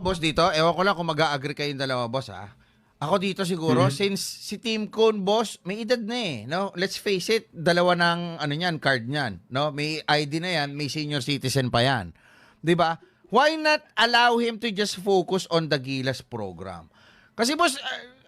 boss dito, ewan ko lang kung mag-a-agree kayong dalawa, boss, ha? Ako dito siguro, since si Team Cone, boss, may edad na eh, no? Let's face it, dalawa ng, card niyan, no? May ID na yan, may senior citizen pa yan. 'Di ba? Why not allow him to just focus on the Gilas program? Kasi, boss,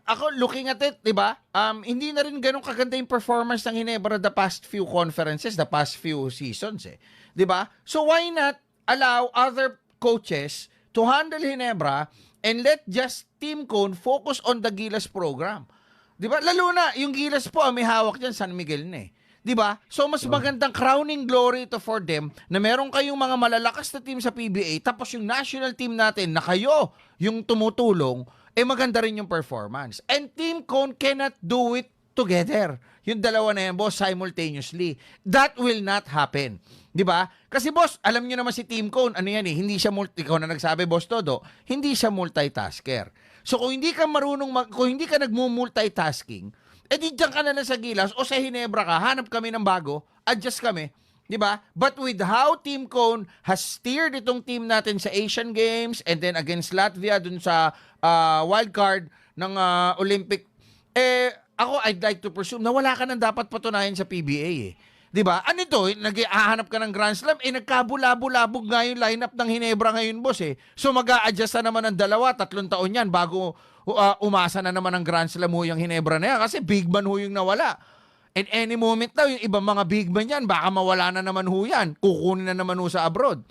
ako looking at it, 'di ba? Hindi na rin ganun kaganda yung performance ng Ginebra the past few conferences, the past few seasons, eh. 'Di ba? So why not allow other coaches to handle Ginebra and let just Team Cone focus on the Gilas program. 'Di ba? Lalo na yung Gilas po, may hawak diyan San Miguel na eh. 'Di ba? So mas magandang crowning glory ito for them na meron kayong mga malalakas na team sa PBA tapos yung national team natin na kayo yung tumutulong, maganda rin yung performance. And Team Cone cannot do it together. Yung dalawa na yan, boss, simultaneously. That will not happen. 'Di ba? Kasi, boss, alam niyo naman si Team Cone, ano yan eh, hindi siya ikaw na nagsabi, boss Todo, hindi siya multitasker. So kung hindi ka marunong kung hindi ka nagmo-multitasking, di diyan ka na lang sa Gilas o sa Ginebra ka, hanap kami ng bago, adjust kami, 'di ba? But with how Team Cone has steered itong team natin sa Asian Games and then against Latvia dun sa wild card ng Olympic, ako I'd like to presume na wala ka nang dapat patunayan sa PBA eh. 'Di ba? Ano ito? Nag-ahanap ka ng Grand Slam, nagkabulabog nga yung lineup ng Ginebra ngayon, boss eh. So mag-a-adjust na naman ng 2-3 taon yan bago umasa na naman ng Grand Slam ho yung Ginebra na yan kasi big man ho yung nawala. And any moment daw, yung ibang mga big man yan, baka mawala na naman ho yan. Kukunin na naman ho sa abroad.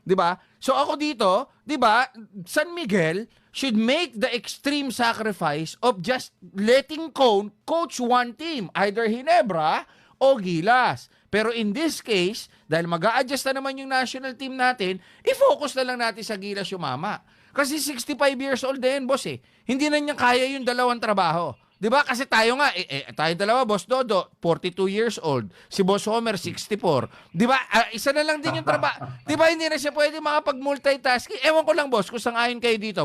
'Di ba? So ako dito, 'di ba, San Miguel should make the extreme sacrifice of just letting Cone coach one team, either Ginebra o Gilas. Pero in this case, dahil mag-a-adjust na naman yung national team natin, i-focus na lang natin sa Gilas Yumama. Kasi 65 years old din, boss eh. Hindi na niya kaya yung dalawang trabaho. 'Di ba? Kasi tayo nga, tayo dalawa, Boss Dodo, 42 years old. Si Boss Homer, 64. 'Di ba? Isa na lang din yung trabaho. 'Di ba? Hindi na siya pwede makapag-multitasking. Ewan ko lang, boss, kung sang-ayon kayo dito.